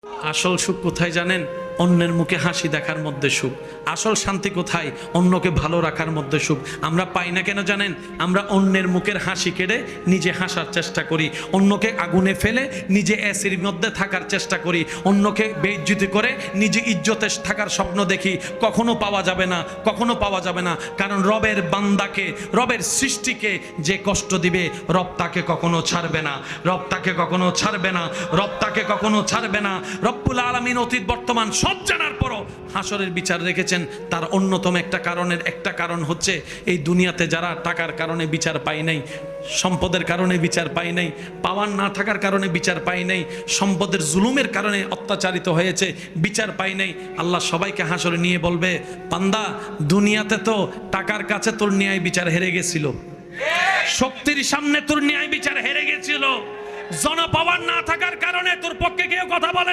আসল সুখ কোথায় জানেন? অন্যের মুখে হাসি দেখার মধ্যে সুখ। আসল শান্তি কোথায়? অন্যকে ভালো রাখার মধ্যে সুখ। আমরা পাই না কেন জানেন? আমরা অন্যের মুখের হাসি কেড়ে নিজে হাসার চেষ্টা করি, অন্যকে আগুনে ফেলে নিজে অ্যাসির মধ্যে থাকার চেষ্টা করি, অন্যকে বেইজ্জতি করে নিজে ইজ্জতে থাকার স্বপ্ন দেখি। কখনো পাওয়া যাবে না, কখনো পাওয়া যাবে না। কারণ রবের বান্দাকে, রবের সৃষ্টিকে যে কষ্ট দিবে, রব তাকে কখনো ছাড়বে না, রব তাকে কখনো ছাড়বে না, রব তাকে কখনো ছাড়বে না। রব্বুল আলামিন অতীত বর্তমান সব জানার পরও হাসরের বিচার রেখেছেন। তার অন্যতম একটা কারণ হচ্ছে এই দুনিয়াতে যারা টাকার কারণে বিচার পায় নাই, সম্পদের কারণে বিচার পায় নাই, পাওয়ার না থাকার কারণে বিচার পায় নাই, সম্পদের জুলুমের কারণে অত্যাচারিত হয়েছে, বিচার পায় নাই। আল্লাহ সবাইকে হাসরে নিয়ে বলবে, বান্দা দুনিয়াতে তো টাকার কাছে তোর ন্যায় বিচার হেরে গেছিল, শক্তির সামনে তোর ন্যায় বিচার হেরে গেছিল, জনপাওয়ার না থাকার কারণে তোর পক্ষে কেউ কথা বলে